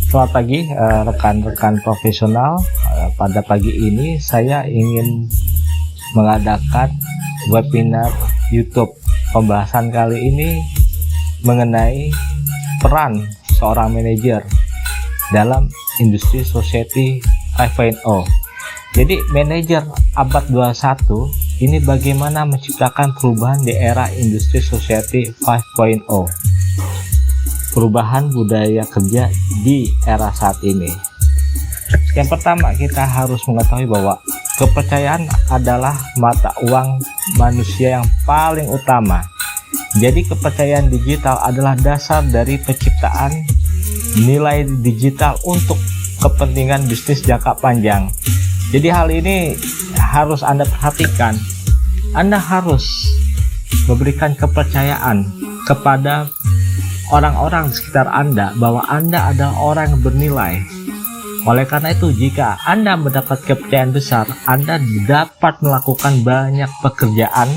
Selamat pagi rekan-rekan profesional. Pada pagi ini saya ingin mengadakan webinar YouTube. Pembahasan kali ini mengenai peran seorang manajer dalam industri society 5.0. Jadi manajer abad 21 ini bagaimana menciptakan perubahan di era industri society 5.0. Perubahan budaya kerja di era saat ini. Yang pertama, kita harus mengetahui bahwa kepercayaan adalah mata uang manusia yang paling utama. Jadi kepercayaan digital adalah dasar dari penciptaan nilai digital untuk kepentingan bisnis jangka panjang. Jadi hal ini harus Anda perhatikan. Anda harus memberikan kepercayaan kepada orang-orang di sekitar Anda bahwa Anda adalah orang yang bernilai. Oleh karena itu, jika Anda mendapat kepercayaan besar, Anda dapat melakukan banyak pekerjaan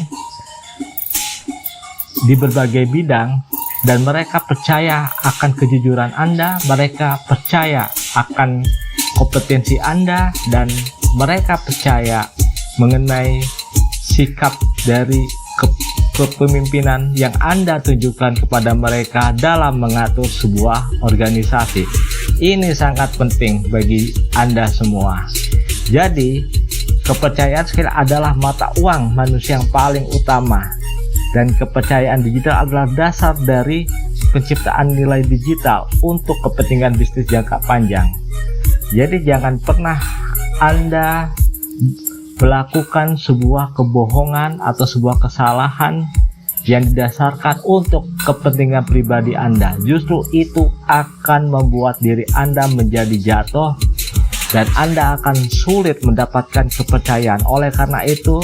di berbagai bidang dan mereka percaya akan kejujuran Anda, mereka percaya akan kompetensi Anda, dan mereka percaya mengenai sikap dari kepemimpinan yang Anda tunjukkan kepada mereka dalam mengatur sebuah organisasi. Ini sangat penting bagi Anda semua. Jadi, kepercayaan skill adalah mata uang manusia yang paling utama, dan kepercayaan digital adalah dasar dari penciptaan nilai digital untuk kepentingan bisnis jangka panjang. Jadi, jangan pernah Anda melakukan sebuah kebohongan atau sebuah kesalahan yang didasarkan untuk kepentingan pribadi Anda. Justru itu akan membuat diri Anda menjadi jatuh dan Anda akan sulit mendapatkan kepercayaan. Oleh karena itu,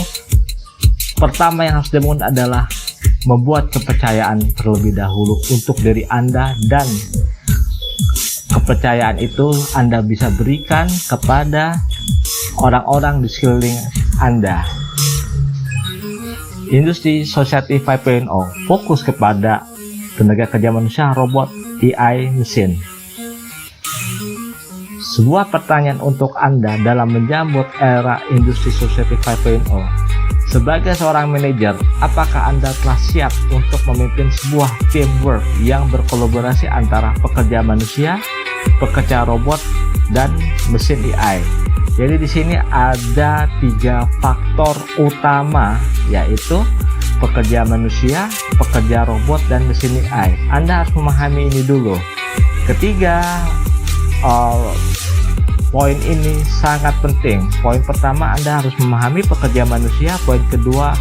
pertama yang harus dibangun adalah membuat kepercayaan terlebih dahulu untuk diri Anda, dan kepercayaan itu Anda bisa berikan kepada orang-orang di sekeliling Anda. Industri Society 5.0 fokus kepada tenaga kerja manusia, robot, AI, mesin. Sebuah pertanyaan untuk Anda dalam menyambut era industri Society 5.0. Sebagai seorang manajer, apakah Anda telah siap untuk memimpin sebuah teamwork yang berkolaborasi antara pekerja manusia, pekerja robot, dan mesin AI? Jadi di sini ada 3 faktor utama, yaitu pekerja manusia, pekerja robot, dan mesin AI. Anda harus memahami ini dulu. Ketiga, poin ini sangat penting. Poin pertama, Anda harus memahami pekerja manusia. Poin kedua,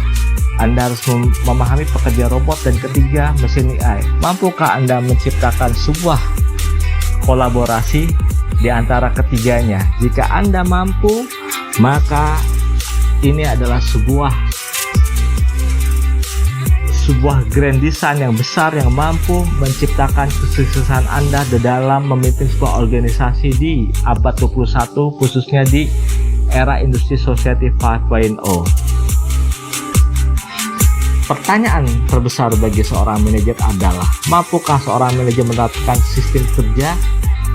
Anda harus memahami pekerja robot. Dan ketiga, mesin AI. Mampukah Anda menciptakan sebuah kolaborasi di antara ketiganya? Jika Anda mampu, maka ini adalah sebuah grand design yang besar yang mampu menciptakan kesuksesan Anda di dalam memimpin sebuah organisasi di abad 21, khususnya di era industri society 5.0. Pertanyaan terbesar bagi seorang manajer adalah, mampukah seorang manajer menerapkan sistem kerja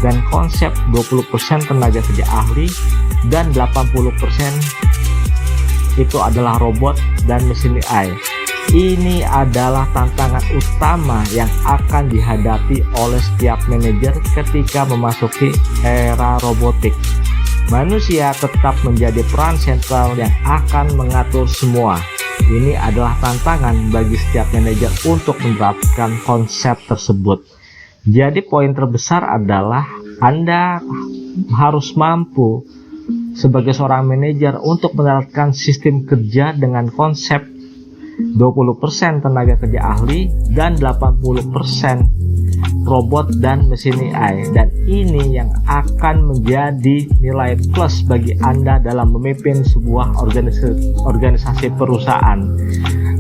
dan konsep 20% tenaga kerja ahli dan 80% itu adalah robot dan mesin AI? Ini adalah tantangan utama yang akan dihadapi oleh setiap manajer ketika memasuki era robotik. Manusia tetap menjadi peran sentral yang akan mengatur semua. Ini adalah tantangan bagi setiap manajer untuk menerapkan konsep tersebut. Jadi poin terbesar adalah Anda harus mampu sebagai seorang manajer untuk menerapkan sistem kerja dengan konsep 20% tenaga kerja ahli dan 80% robot dan mesin AI. Dan ini yang akan menjadi nilai plus bagi Anda dalam memimpin sebuah organisasi perusahaan,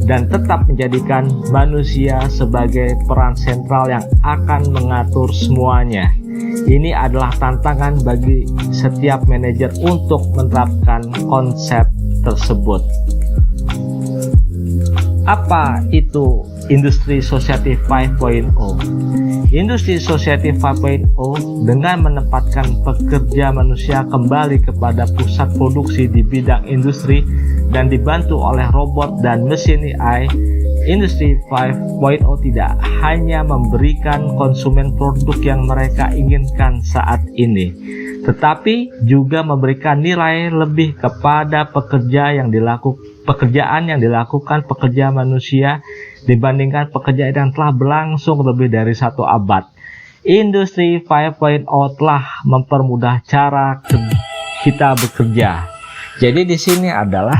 dan tetap menjadikan manusia sebagai peran sentral yang akan mengatur semuanya. Ini adalah tantangan bagi setiap manajer untuk menerapkan konsep tersebut. Apa itu Industri Society 5.0. Industri Society 5.0 dengan menempatkan pekerja manusia kembali kepada pusat produksi di bidang industri dan dibantu oleh robot dan mesin AI. Industri 5.0 tidak hanya memberikan konsumen produk yang mereka inginkan saat ini, tetapi juga memberikan nilai lebih kepada pekerjaan yang dilakukan pekerja manusia dibandingkan pekerjaan yang telah berlangsung lebih dari 1 abad. Industri 5.0 telah mempermudah cara kita bekerja. Jadi di sini adalah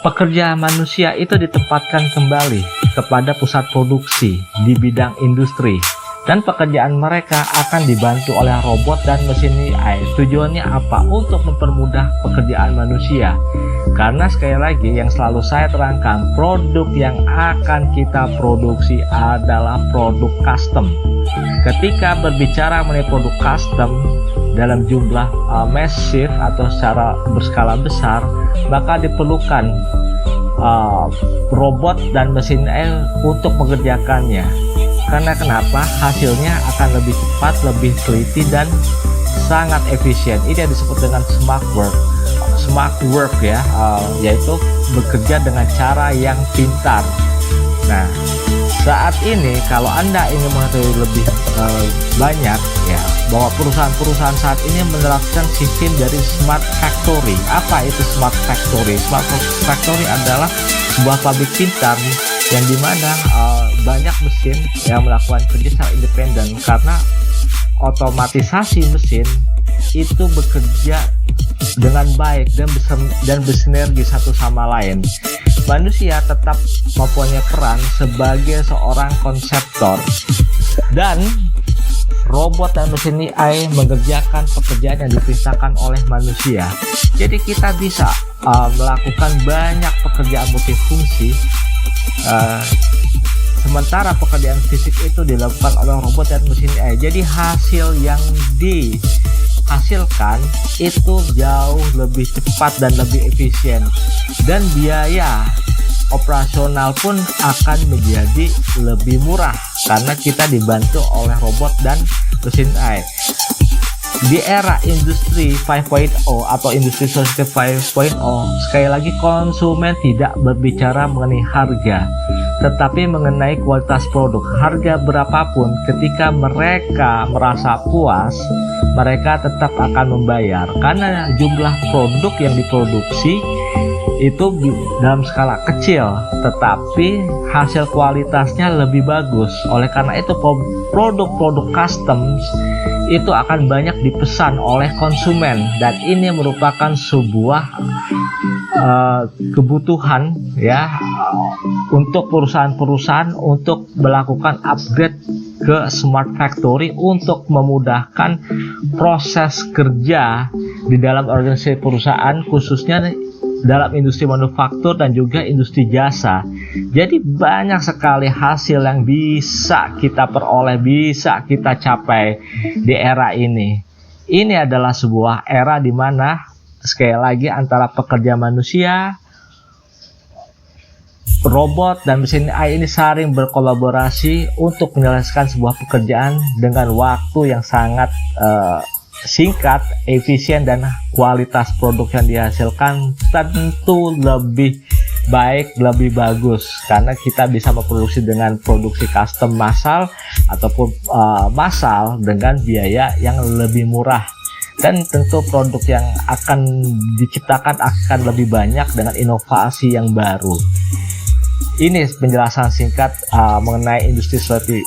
pekerja manusia itu ditempatkan kembali kepada pusat produksi di bidang industri, dan pekerjaan mereka akan dibantu oleh robot dan mesin AI. Tujuannya apa? Untuk mempermudah pekerjaan manusia. Karena sekali lagi yang selalu saya terangkan, produk yang akan kita produksi adalah produk custom. Ketika berbicara mengenai produk custom dalam jumlah masif atau secara berskala besar, maka diperlukan robot dan mesin AI untuk mengerjakannya. Karena kenapa? Hasilnya akan lebih cepat, lebih teliti, dan sangat efisien. Ini yang disebut dengan smart work ya, yaitu bekerja dengan cara yang pintar. Nah, saat ini kalau Anda ingin mengetahui lebih banyak ya, bahwa perusahaan-perusahaan saat ini menerapkan sistem dari smart factory. Apa itu smart factory? Smart factory adalah sebuah pabrik pintar yang dimana banyak mesin yang melakukan kerja secara independen, karena otomatisasi mesin itu bekerja dengan baik dan bersinergi satu sama lain. Manusia tetap mempunyai peran sebagai seorang konseptor, dan robot dan mesin AI mengerjakan pekerjaan yang diperintahkan oleh manusia. Jadi kita bisa melakukan banyak pekerjaan multifungsi, sementara pekerjaan fisik itu dilakukan oleh robot dan mesin AI. Jadi hasil yang dihasilkan itu jauh lebih cepat dan lebih efisien, dan biaya operasional pun akan menjadi lebih murah karena kita dibantu oleh robot dan mesin AI. Di era industri 5.0 atau industri society 5.0, sekali lagi konsumen tidak berbicara mengenai harga, tetapi mengenai kualitas produk. Harga berapapun, ketika mereka merasa puas, mereka tetap akan membayar karena jumlah produk yang diproduksi itu dalam skala kecil, tetapi hasil kualitasnya lebih bagus. Oleh karena itu produk-produk custom itu akan banyak dipesan oleh konsumen, dan ini merupakan sebuah kebutuhan ya untuk perusahaan-perusahaan untuk melakukan upgrade ke smart factory untuk memudahkan proses kerja di dalam organisasi perusahaan, khususnya dalam industri manufaktur dan juga industri jasa. Jadi banyak sekali hasil yang bisa kita peroleh, bisa kita capai di era ini. Ini adalah sebuah era di mana sekali lagi antara pekerja manusia, robot dan mesin AI ini saling berkolaborasi untuk menyelesaikan sebuah pekerjaan dengan waktu yang sangat singkat, efisien, dan kualitas produk yang dihasilkan tentu lebih baik, lebih bagus, karena kita bisa memproduksi dengan produksi custom massal ataupun massal dengan biaya yang lebih murah, dan tentu produk yang akan diciptakan akan lebih banyak dengan inovasi yang baru. Ini penjelasan singkat mengenai industri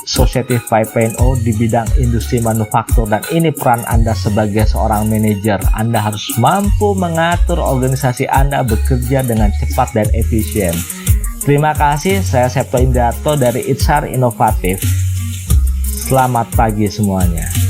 society 5.0 di bidang industri manufaktur, dan ini peran Anda sebagai seorang manajer. Anda harus mampu mengatur organisasi Anda bekerja dengan cepat dan efisien. Terima kasih, saya Septo Indarto dari Itsar Inovatif. Selamat pagi semuanya.